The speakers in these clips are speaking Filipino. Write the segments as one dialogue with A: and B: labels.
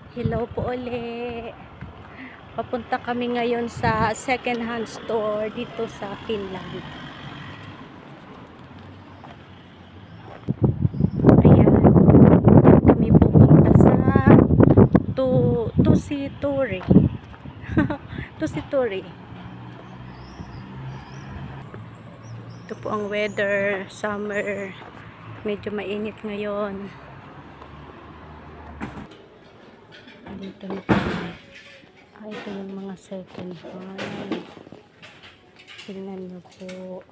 A: Hello po uli. Papunta kami ngayon sa second hand store dito sa Finland. Ayan. Kami pupunta sa Tusituri. Tusituri. Ito po ang weather, summer. Medyo mainit ngayon. Dito na po. Ito yung mga second hand. Tingnan nyo po.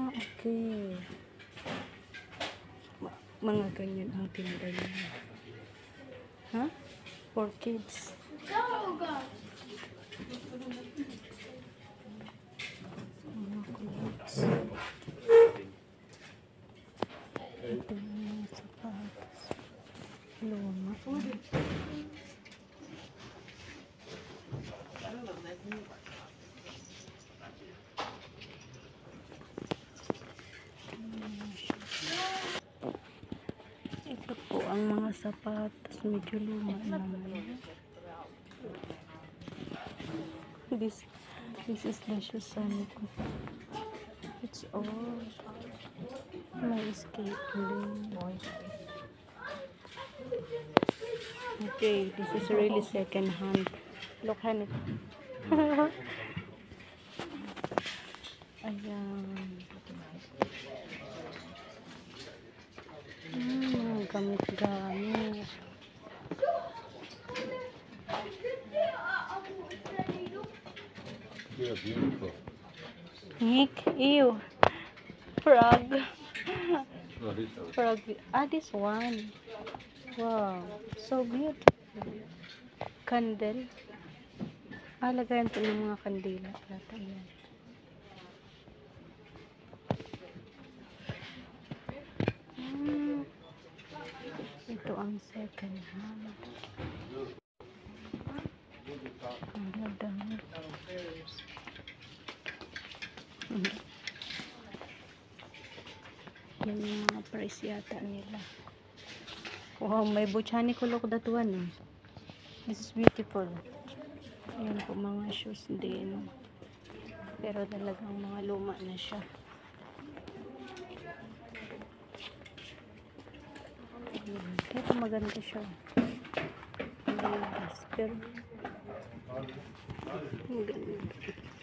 A: Okay. Mga ganyan ang tinda niya. Ha? For kids. Mga clothes. Ito yung mga sapatos. Luma. Ito po ang mga sapatos, medyo luma naman. This is the Shusani ko. It's all may escape din. Okay, this is really second hand. Look, honey. Ayan. Gamit-gamit.
B: Yeah, beautiful.
A: Nick, ew. Frog.
B: No, this one.
A: Frog. This one. Wow. So beautiful. Candle. Lagayan po ng mga kandila. Ayan. Ito ang second hand. Ang ganda. Yan yung mga price yata nila. Wow, may botanical look that one. This is beautiful. Ayan po mga shoes din. Pero talagang mga luma na siya. Pero maganda siya. Pero maganda.